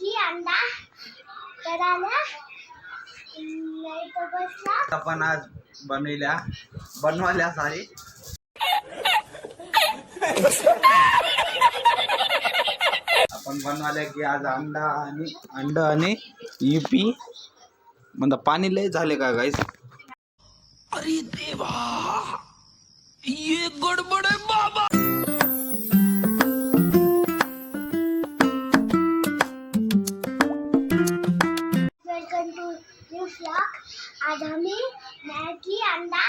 Maggi अंडा करायला नाही तर बसला. आपण आज बनवायला सारी आपण बनवायला की आज अंड आणि युपी म्हणजे पाणी लय झाले का गाईस. अरे देवा ये गडबड आहे बाबा. Welcome to new vlog. आज आम्ही मॅगी अंडा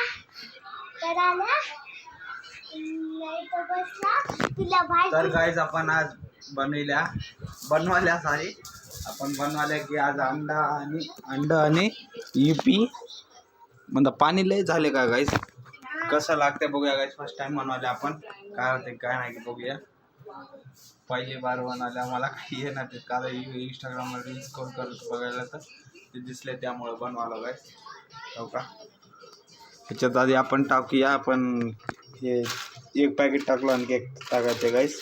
करायला नाही तर बसला तुला भाई. तर गाईस आपण आज बनवायला सारी आपण बनवायला की आज अंड आणि युपी म्हणजे पाणी लय झाले का गाईस. कसं लागते बघूया गाईस. फर्स्ट टाइम बनवायला आपण काय होते काय नाही की बघूया. पहिली बार बनवायला मला काही येणार ते कारण इंस्टाग्रामवर रील्स स्क्रॉल करत बघायला तर ते दिसले त्यामुळे बनवायला गाईस. हो का त्याच्यात आधी आपण टाकूया. आपण हे एक पॅकेट टाकलं आणि केक टाकायचे गाईस.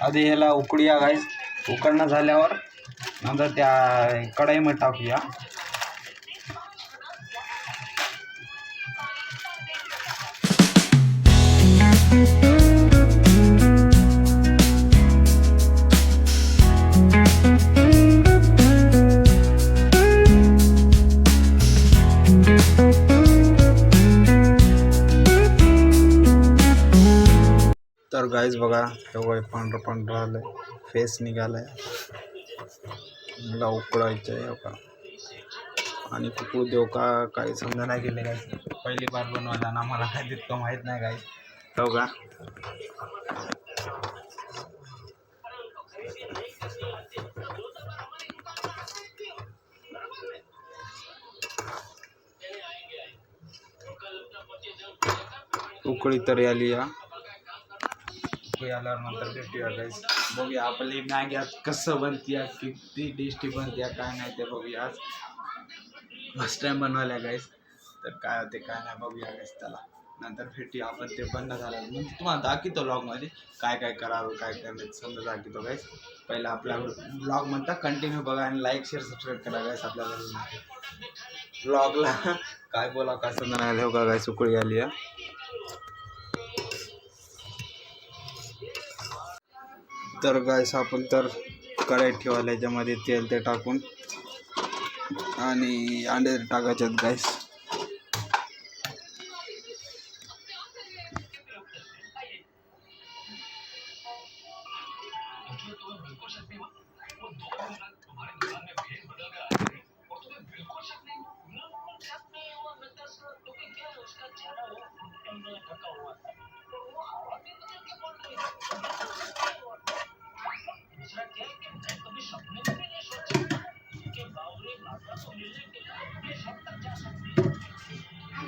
आधी ह्याला उकळूया गाईस. उकळणं झाल्यावर नंतर त्या कढईमध्ये टाकूया. तर गाईज बघा तेव्हा पांढरं आलंय. फेस निघालाय. मला उकळायचं आहे का आणि कुकू देऊ का काही समजा नाही गेले गाईज. पहिली बार बनवायला ना मला काही तितकं माहीत नाही गाईज. हो का उकळी तरी आली या. आल्यावर नंतर भेटूया गाईस. बघूया आपली मॅगी आज कसं बनते किती टेस्टी बनते काय नाही ते बघूया. आज फर्स्ट टाइम बनवायला गाईस तर काय होते काय नाही बघूया गाईस. त्याला नंतर भेटूया आपण. ते बंद झालं म्हणजे तुम्हाला दाखवतो ब्लॉगमध्ये काय काय करावं काय करायचं समजा दाखवतो गाईस. पहिला आपल्या ब्लॉग म्हणता कंटिन्यू बघा आणि लाईक शेअर सबस्क्राईब करा गाईस. आपल्याला ब्लॉगला काय बोला काय समजा नाही हो का गाईस. उकळी आली आहे. तर गाईस आपण तर कढईत ठेवायला याच्यामध्ये तेल ते टाकून आणि अंडे टाकायचे आहेत गाईस.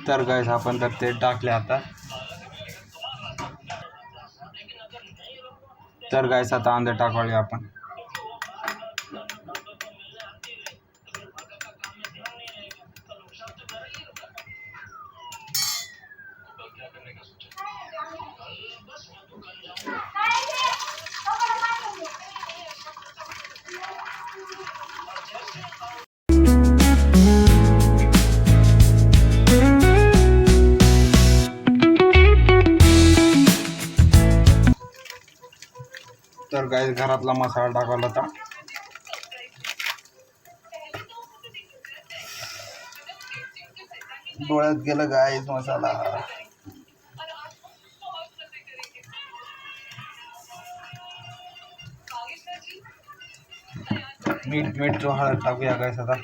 तर गाईस आपण तर तेल टाकले आता. तर गाईस आता अंडे टाकले आपण. तर गाईस घरातला मसाला टाकला होता. डोळ्यात गेलं गाईस मसाला. मीठ जो हळद टाकूया गाईस आता.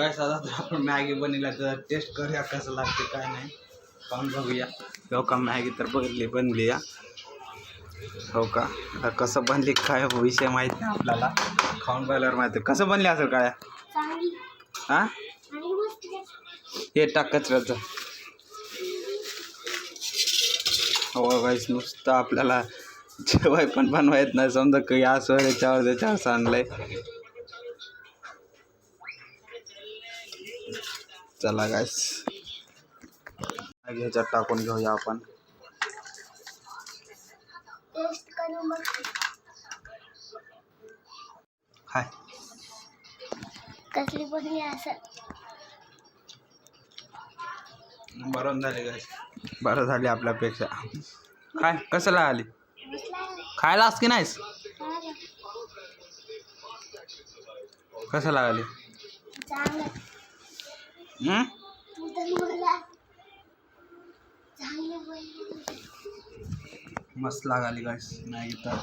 काय साधा तर आपण मॅगी बनवला तर टेस्ट करूया कसं लागते काय नाही खाऊन बघूया. हो का मॅगी तर बनली या. हो का आता कसं बनली काय विषय माहीत नाही आपल्याला, खाऊन पाहिल्यावर माहिती कसं बनले असेल काय. चांगली हां आणि मस्त. हे टाक कचऱ्याचं. हो गाईस नुसतं आपल्याला जेवाय पण बनवायत नाही समजा काही असं त्याच्यावर सांडलंय. चला गाईस ह्याच्यात टाकून घेऊया आपण. टेस्ट करून बघ. हाय कसली बनली असं. बरं झाले गाईस, बरं झाली आपल्यापेक्षा. काय कसं लागली खायला की नाहीस. कसं लागली. चांगलं. मस्त लागली गाईस नाही तर.